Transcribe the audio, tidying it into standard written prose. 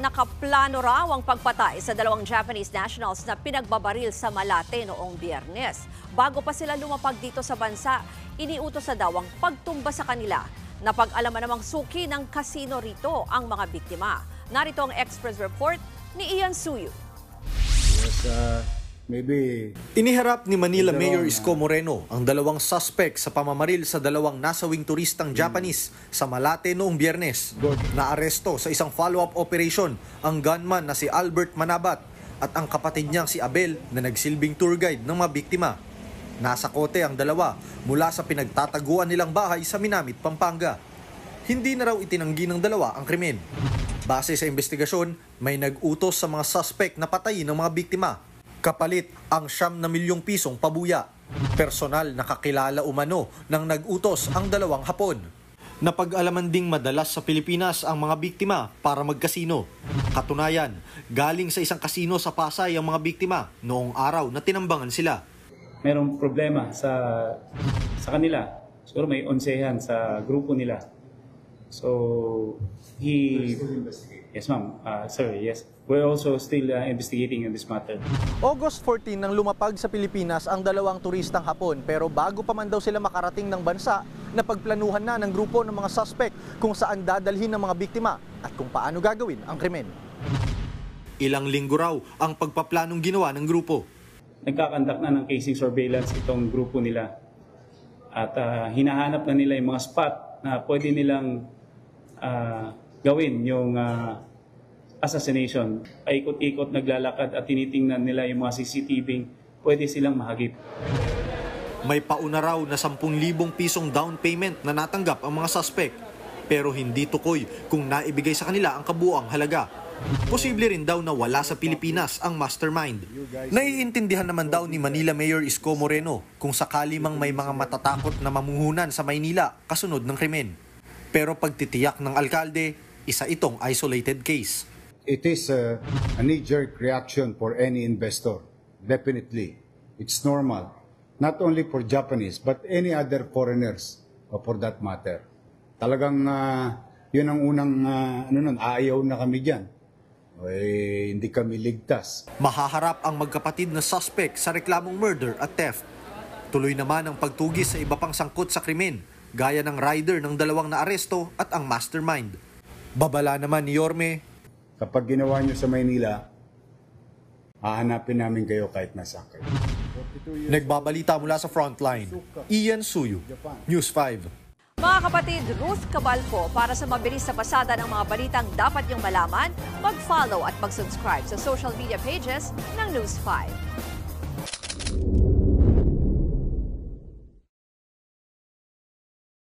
Nakaplano raw ang pagpatay sa dalawang Japanese nationals na pinagbabaril sa Malate noong Biyernes. Bago pa sila lumapag dito sa bansa, iniutos sa daw ang pagtumba sa kanila. Napag-alaman namang suki ng kasino rito ang mga biktima. Narito ang Express Report ni Ian Suyu. Iniharap ni Manila Mayor Isko Moreno ang dalawang suspect sa pamamaril sa dalawang nasawing turistang Japanese sa Malate noong Biyernes. Naaresto sa isang follow-up operation ang gunman na si Albert Manabat at ang kapatid niyang si Abel na nagsilbing tour guide ng mga biktima. Nasa kote ang dalawa mula sa pinagtataguan nilang bahay sa Minamit, Pampanga. Hindi na raw itinanggi ng dalawa ang krimen. Base sa investigasyon, may nag-utos sa mga suspect na patayin ng mga biktima. Kapalit ang 9 milyong pisong pabuya. Personal na kakilala umano ng nag-utos ang dalawang Hapon. Napag-alaman ding madalas sa Pilipinas ang mga biktima para magkasino. Katunayan, galing sa isang kasino sa Pasay ang mga biktima noong araw na tinambangan sila. Merong problema sa kanila. Siguro may onsehan sa grupo nila. So, yes ma'am, sir, yes. We're also still investigating in this matter. August 14 nang lumapag sa Pilipinas ang dalawang turistang Hapon, pero bago pa man daw sila makarating ng bansa, napagplanuhan na ng grupo ng mga suspect kung saan dadalhin ng mga biktima at kung paano gagawin ang krimen. Ilang linggo raw ang pagpaplanong ginawa ng grupo. Nagkakandak na ng casing surveillance itong grupo nila at hinahanap na nila yung mga spot na pwede nilang gawin yung assassination. Paikot-ikot naglalakad at tinitingnan nila yung mga CCTV, pwede silang mahagip. May pauna raw na 10,000 pisong down payment na natanggap ang mga suspect, pero hindi tukoy kung naibigay sa kanila ang kabuuang halaga. Posible rin daw na wala sa Pilipinas ang mastermind. Naiintindihan naman daw ni Manila Mayor Isko Moreno kung sakali mang may mga matatakot na mamuhunan sa Maynila kasunod ng krimen. Pero pagtitiyak ng alkalde, isa itong isolated case. It is a knee-jerk reaction for any investor. Definitely. It's normal. Not only for Japanese, but any other foreigners for that matter. Talagang yun ang unang ayaw na kami dyan. Hindi kami ligtas. Mahaharap ang magkapatid na suspect sa reklamong murder at theft. Tuloy naman ang pagtugis sa iba pang sangkot sa krimen, gaya ng rider ng dalawang naaresto at ang mastermind. Babala naman ni Yorme, kapag ginawa nyo sa Maynila, hahanapin namin kayo kahit nasa kayo. Nagbabalita mula sa Frontline, Ian Suyu, News 5. Mga kapatid, Ruth Cabalco, para sa mabilis na pasada ng mga balitang dapat niyong malaman, mag-follow at mag-subscribe sa social media pages ng News 5.